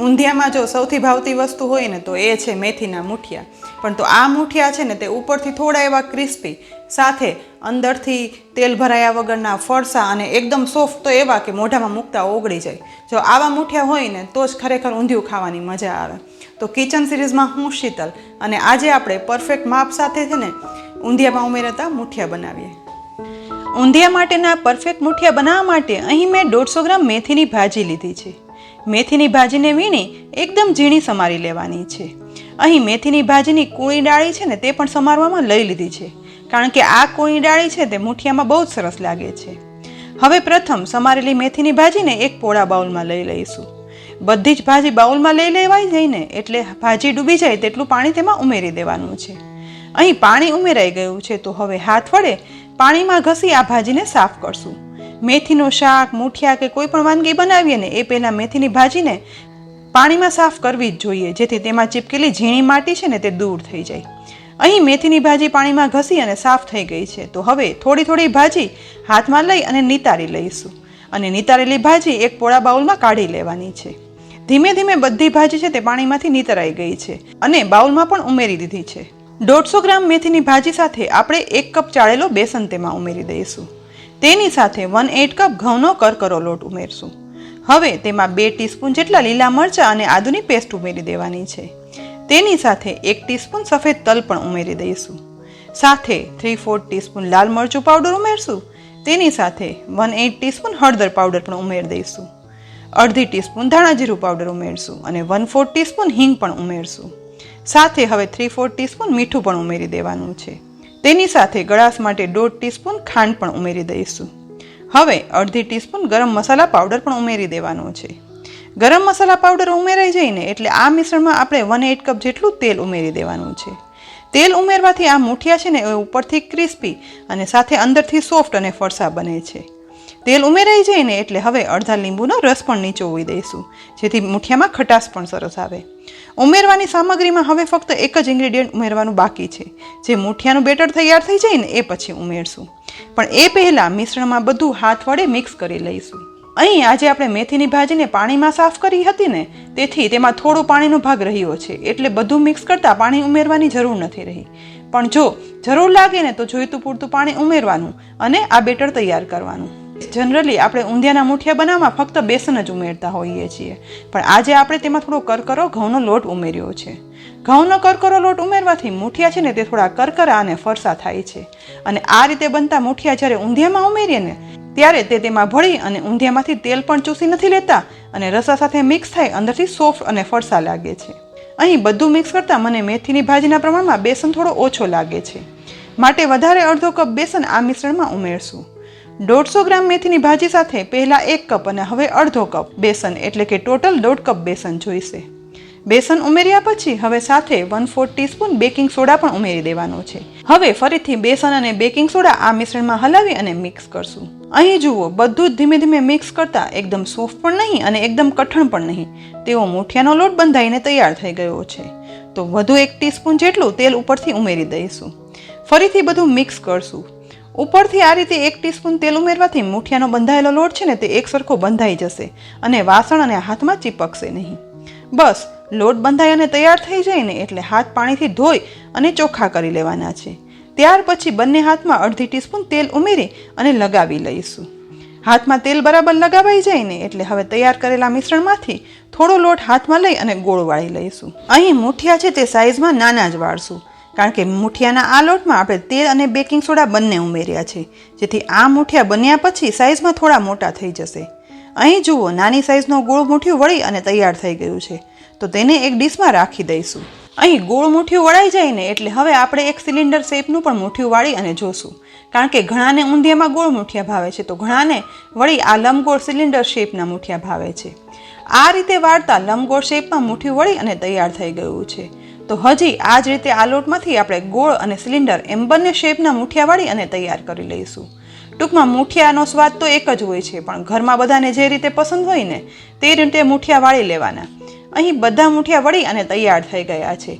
ઊંધિયામાં જો સૌથી ભાવતી વસ્તુ હોય ને તો એ છે મેથીના મૂઠિયા. પણ તો આ મૂઠિયા છે ને તે ઉપરથી થોડા એવા ક્રિસ્પી, સાથે અંદરથી તેલ ભરાયા વગરના ફરસા અને એકદમ સોફ્ટ તો એવા કે મોઢામાં મૂકતા ઓગળી જાય. જો આવા મૂઠિયા હોય ને તો જ ખરેખર ઊંધિયું ખાવાની મજા આવે. તો કિચન સિરીઝમાં હું શીતલ, અને આજે આપણે પરફેક્ટ માપ સાથે છે ને ઊંધિયામાં ઉમેરાતા મૂઠિયા બનાવીએ. ઊંધિયા માટેના પરફેક્ટ મૂઠિયા બનાવવા માટે અહીં મેં 150 ગ્રામ મેથીની ભાજી લીધી છે. મેથીની ભાજીને વીણી એકદમ ઝીણી સમારી લેવાની છે. અહીં મેથીની ભાજીની કૂણી ડાળી છે ને તે પણ સમારવામાં લઈ લીધી છે, કારણ કે આ કૂણી ડાળી છે તે મૂઠિયામાં બહુ જ સરસ લાગે છે. હવે પ્રથમ સમારેલી મેથીની ભાજીને એક પોળા બાઉલમાં લઈ લઈશું. બધી જ ભાજી બાઉલમાં લઈ લેવાઈ જાય ને એટલે ભાજી ડૂબી જાય તેટલું પાણી તેમાં ઉમેરી દેવાનું છે. અહીં પાણી ઉમેરાઈ ગયું છે તો હવે હાથ વડે પાણીમાં ઘસી આ ભાજીને સાફ કરશું. મેથીનું શાક, મૂઠિયા કે કોઈ પણ વાનગી બનાવીએ ને એ પહેલાં મેથીની ભાજીને પાણીમાં સાફ કરવી જ જોઈએ, જેથી તેમાં ચીપકેલી ઝીણી માટી છે ને તે દૂર થઈ જાય. અહીં મેથીની ભાજી પાણીમાં ઘસી અને સાફ થઈ ગઈ છે તો હવે થોડી થોડી ભાજી હાથમાં લઈ અને નિતારી લઈશું. અને નિતારેલી ભાજી એક પોળા બાઉલમાં કાઢી લેવાની છે. ધીમે ધીમે બધી ભાજી છે તે પાણીમાંથી નિતરાઈ ગઈ છે અને બાઉલમાં પણ ઉમેરી દીધી છે. 150 ગ્રામ મેથીની ભાજી સાથે આપણે 1 કપ ચાળેલો બેસન તેમાં ઉમેરી દઈશું. તેની સાથે 1/8 કપ ઘઉંનો કરકરો લોટ ઉમેરશું. હવે તેમાં 2 ટીસ્પૂન જેટલા લીલા મરચાં અને આદુની પેસ્ટ ઉમેરી દેવાની છે. તેની સાથે 1 ટીસ્પૂન સફેદ તલ પણ ઉમેરી દઈશું. સાથે 3/4 ટીસ્પૂન લાલ મરચું પાવડર ઉમેરશું. તેની સાથે 1/8 ટીસ્પૂન હળદર પાવડર પણ ઉમેરી દઈશું. અડધી ટીસ્પૂન ધાણા જીરું પાવડર ઉમેરશું અને 1/4 ટીસ્પૂન હિંગ પણ ઉમેરશું. સાથે હવે 3/4 ટીસ્પૂન મીઠું પણ ઉમેરી દેવાનું છે. તેની સાથે ગળાશ માટે 1/2 ટીસ્પૂન ખાંડ પણ ઉમેરી દઈશું. હવે અડધી ટીસ્પૂન ગરમ મસાલા પાવડર પણ ઉમેરી દેવાનો છે. ગરમ મસાલા પાવડર ઉમેરાઈ જઈને એટલે આ મિશ્રણમાં આપણે 1/8 કપ જેટલું તેલ ઉમેરી દેવાનું છે. તેલ ઉમેરવાથી આ મૂઠિયા છે ને એ ઉપરથી ક્રિસ્પી અને સાથે અંદરથી સોફ્ટ અને ફરસા બને છે. તેલ ઉમેરાઈ જાય ને એટલે હવે અડધા લીંબુનો રસ પણ નીચોવી દઈશું, જેથી મૂઠિયામાં ખટાશ પણ સરસ આવે. ઉમેરવાની સામગ્રીમાં હવે ફક્ત એક જ ઇન્ગ્રેડિયન્ટ ઉમેરવાનું બાકી છે. જે મૂઠિયાનું બેટર તૈયાર થઈ જાય ને એ પછી ઉમેરશું. પણ એ પહેલાં મિશ્રણમાં બધું હાથ વડે મિક્સ કરી લઈશું. અહીં આજે આપણે મેથીની ભાજીને પાણીમાં સાફ કરી હતી ને, તેથી તેમાં થોડો પાણીનો ભાગ રહ્યો છે, એટલે બધું મિક્સ કરતાં પાણી ઉમેરવાની જરૂર નથી રહી. પણ જો જરૂર લાગે ને તો જોઈતું પૂરતું પાણી ઉમેરવાનું અને આ બેટર તૈયાર કરવાનું. જનરલી આપણે ઊંધિયાના મૂઠિયા બનાવવામાં ફક્ત બેસન જ ઉમેરતા હોઈએ છીએ, પણ આજે આપણે તેમાં થોડો કરકરો ઘઉંનો લોટ ઉમેર્યો છે. ઘઉંનો કરકરો લોટ ઉમેરવાથી મૂઠિયા છે ને તે થોડા કરકરા અને ફરસા થાય છે. અને આ રીતે બનતા મૂઠિયા જ્યારે ઊંધિયામાં ઉમેરીએ ને ત્યારે તે તેમાં ભળી અને ઊંધિયામાંથી તેલ પણ ચૂસી નથી લેતા અને રસા સાથે મિક્સ થાય અંદરથી સોફ્ટ અને ફરસા લાગે છે. અહીં બધું મિક્સ કરતાં મને મેથીની ભાજીના પ્રમાણમાં બેસન થોડો ઓછો લાગે છે, માટે વધારે અડધો કપ બેસન આ મિશ્રણમાં ઉમેરશું. 150 ગ્રામ મેથીની ભાજી સાથે પહેલાં 1 કપ અને હવે અડધો કપ બેસન, એટલે કે ટોટલ 1.5 કપ બેસન જોઈશે. બેસન ઉમેર્યા પછી હવે સાથે 1/4 ટીસ્પૂન બેકિંગ સોડા પણ ઉમેરી દેવાનો છે. હવે ફરીથી બેસન અને બેકિંગ સોડા આ મિશ્રણમાં હલાવી અને મિક્સ કરશું. અહીં જુઓ, બધું જ ધીમે ધીમે મિક્સ કરતાં એકદમ સોફ્ટ પણ નહીં અને એકદમ કઠણ પણ નહીં તેવો મૂઠિયાનો લોટ બંધાઈને તૈયાર થઈ ગયો છે. તો વધુ 1 ટીસ્પૂન જેટલું તેલ ઉપરથી ઉમેરી દઈશું. ફરીથી બધું મિક્સ કરશું. ઉપરથી આ રીતે 1 ટીસ્પૂન તેલ ઉમેરવાથી મૂઠિયાનો બંધાયેલો લોટ છે ને તે એક સરખો બંધાઈ જશે અને વાસણ અને હાથમાં ચીપકશે નહીં. બસ લોટ બંધાઈ અને તૈયાર થઈ જાય ને એટલે હાથ પાણીથી ધોઈ અને ચોખ્ખા કરી લેવાના છે. ત્યાર પછી બંને હાથમાં અડધી ટીસ્પૂન તેલ ઉમેરી અને લગાવી લઈશું. હાથમાં તેલ બરાબર લગાવાઈ જાય ને એટલે હવે તૈયાર કરેલા મિશ્રણમાંથી થોડો લોટ હાથમાં લઈ અને ગોળ વાળી લઈશું. અહીં મૂઠિયા છે તે સાઇઝમાં નાના જ વાળશું, કારણ કે મૂઠિયાના આ લોટમાં આપણે તેલ અને બેકિંગ સોડા બંને ઉમેર્યા છે, જેથી આ મૂઠિયા બન્યા પછી સાઇઝમાં થોડા મોટા થઈ જશે. અહીં જુઓ, નાની સાઇઝનો ગોળ મૂઠિયું વળી અને તૈયાર થઈ ગયું છે, તો તેને એક ડીશમાં રાખી દઈશું. અહીં ગોળ મૂઠિયું વળાઈ જાય ને એટલે હવે આપણે એક સિલિન્ડર શેપનું પણ મૂઠિયું વાળી અને જોશું, કારણ કે ઘણાને ઊંધિયામાં ગોળ મૂઠિયા ભાવે છે તો ઘણાને વળી આ લંબગોળ સિલિન્ડર શેપના મૂઠિયા ભાવે છે. આ રીતે વાળતા લંબગોળ શેપમાં મૂઠિયું વળી અને તૈયાર થઈ ગયું છે. તો હજી આ જ રીતે આ લોટમાંથી આપણે ગોળ અને સિલિન્ડર એમ બંને શેપના મૂઠિયા વાળી અને તૈયાર કરી લઈશું. ટૂંકમાં મૂઠિયાનો સ્વાદ તો એક જ હોય છે, પણ ઘરમાં બધાને જે રીતે પસંદ હોય ને તે રીતે મૂઠિયા વાળી લેવાના. અહીં બધા મૂઠિયા વળી અને તૈયાર થઈ ગયા છે.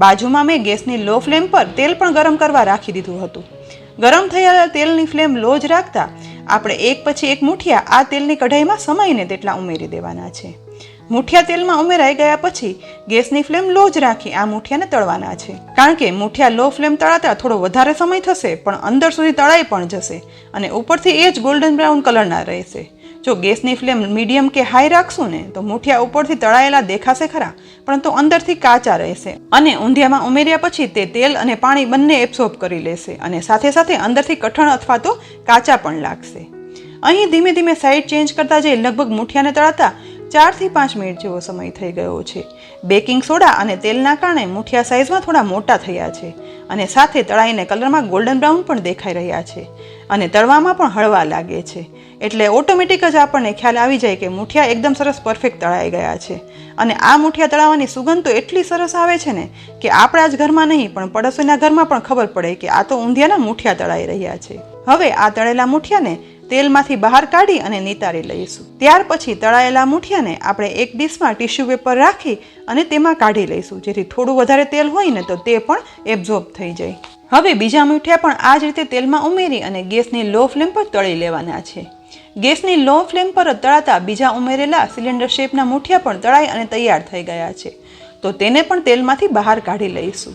બાજુમાં મેં ગેસની લો ફ્લેમ પર તેલ પણ ગરમ કરવા રાખી દીધું હતું. ગરમ થયેલા તેલની ફ્લેમ લો જ રાખતા આપણે એક પછી એક મૂઠિયા આ તેલની કઢાઈમાં સમાઈને તેટલા ઉમેરી દેવાના છે. મુઠિયા તેલમાં ઉમેરાઈ ગયા પછી ગેસની ફ્લેમ લો જ રાખી આ મુઠિયાને તળવાના છે, કારણ કે મુઠિયા લો ફ્લેમ તળાતા થોડો વધારે સમય થશે પણ અંદર સુધી તળાઈ પણ જશે અને ઉપરથી એ જ ગોલ્ડન બ્રાઉન કલરના રહેશે. જો ગેસની ફ્લેમ મીડિયમ કે હાઈ રાખશું ને તો મુઠિયા ઉપરથી તળાયેલા દેખાશે ખરા, પરંતુ અંદરથી કાચા રહેશે અને ઊંધિયામાં ઉમેર્યા પછી તે તેલ અને પાણી બંને એબ્સોર્બ કરી લેશે અને સાથે સાથે અંદરથી કઠણ અથવા તો કાચા પણ લાગશે. અહીં ધીમે ધીમે સાઈડ ચેન્જ કરતા જઈ લગભગ મુઠિયાને તળાતા 4 થી 5 મિનિટ જેવો સમય થઈ ગયો છે. બેકિંગ સોડા અને તેલના કારણે મુઠિયા સાઇઝમાં થોડા મોટા થયા છે અને સાથે તળાઈને કલરમાં ગોલ્ડન બ્રાઉન પણ દેખાઈ રહ્યા છે અને તળવામાં પણ હળવા લાગે છે. એટલે ઓટોમેટિક જ આપણને ખ્યાલ આવી જાય કે મુઠિયા એકદમ સરસ પરફેક્ટ તળાઈ ગયા છે. અને આ મુઠિયા તળાવવાની સુગંધ તો એટલી સરસ આવે છે ને કે આપણા જ ઘરમાં નહીં પણ પડોશીના ઘરમાં પણ ખબર પડે કે આ તો ઊંધિયાના મુઠિયા તળાઈ રહ્યા છે. હવે આ તળેલા મુઠિયાને તેલમાંથી બહાર કાઢી અને નિતારી લઈશું. ત્યાર પછી તળાયેલા મુઠિયાને આપણે એક ડીશમાં ટીશ્યુ પેપર રાખી અને તેમાં કાઢી લઈશું, જેથી થોડું વધારે તેલ હોય ને તો તે પણ એબ્ઝોર્બ થઈ જાય. હવે બીજા મુઠિયા પણ આ જ રીતે તેલમાં ઉમેરી અને ગેસની લો ફ્લેમ પર તળી લેવાના છે. ગેસની લો ફ્લેમ પર તળાતા બીજા ઉમેરેલા સિલિન્ડર શેપના મુઠિયા પણ તળાઈ અને તૈયાર થઈ ગયા છે, તો તેને પણ તેલમાંથી બહાર કાઢી લઈશું.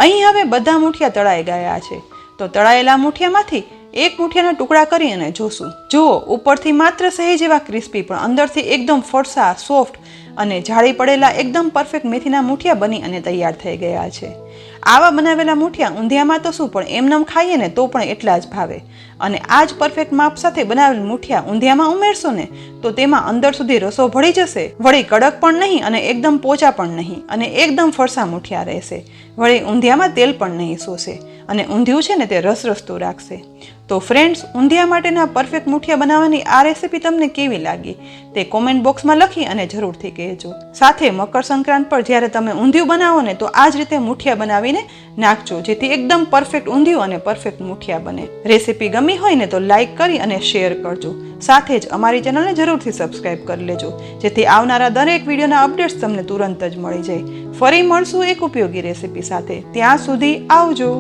અહીં હવે બધા મુઠિયા તળાઈ ગયા છે, તો તળાયેલા મુઠિયામાંથી એક મુઠિયાના ટુકડા કરી અને જોશું. જુઓ, ઉપરથી માત્ર સહેજ એવા ક્રિસ્પી પણ અંદરથી એકદમ ફરસા, સોફ્ટ અને જાળી પડેલા એકદમ પરફેક્ટ મેથીના મુઠિયા બની અને તૈયાર થઈ ગયા છે. આવા બનાવેલા મુઠિયા ઊંધિયામાં તો શું પણ એમનેમ ખાઈએ ને તો પણ એટલા જ ભાવે. અને આ જ પરફેક્ટ માપ સાથે બનાવેલ મુઠિયા ઊંધિયામાં ઉમેરશો ને તો તેમાં અંદર સુધી રસો ભળી જશે, વળી કડક પણ નહીં અને એકદમ પોચા પણ નહીં અને એકદમ ફરસા મુઠિયા રહેશે. વળી ઊંધિયામાં તેલ પણ નહીં શોષે અને ઊંધિયું છે ને તે રસરસતું રાખશે. તો ફ્રેન્ડ્સ, ઊંધિયા માટેના પરફેક્ટ મુઠિયા બનાવવાની આ રેસીપી તમને કેવી લાગી તે કોમેન્ટ બોક્સમાં લખી અને જરૂરથી કહેજો. સાથે મકર સંક્રાંત પર જ્યારે તમે ઊંધિયું બનાવો ને તો આ જ રીતે મુઠિયા બનાવીને નાખજો, જેથી એકદમ પરફેક્ટ ઊંધિયું અને પરફેક્ટ મુઠિયા બને. રેસીપી ગમી હોય ને તો લાઈક કરી અને શેર કરજો. સાથે જ અમારી ચેનલને જરૂરથી સબસ્ક્રાઈબ કરી લેજો, જેથી આવનારા દરેક વિડીયોના અપડેટ્સ તમને તુરંત જ મળી જાય. ફરી મળશું એક ઉપયોગી રેસીપી સાથે. ત્યાં સુધી આવજો.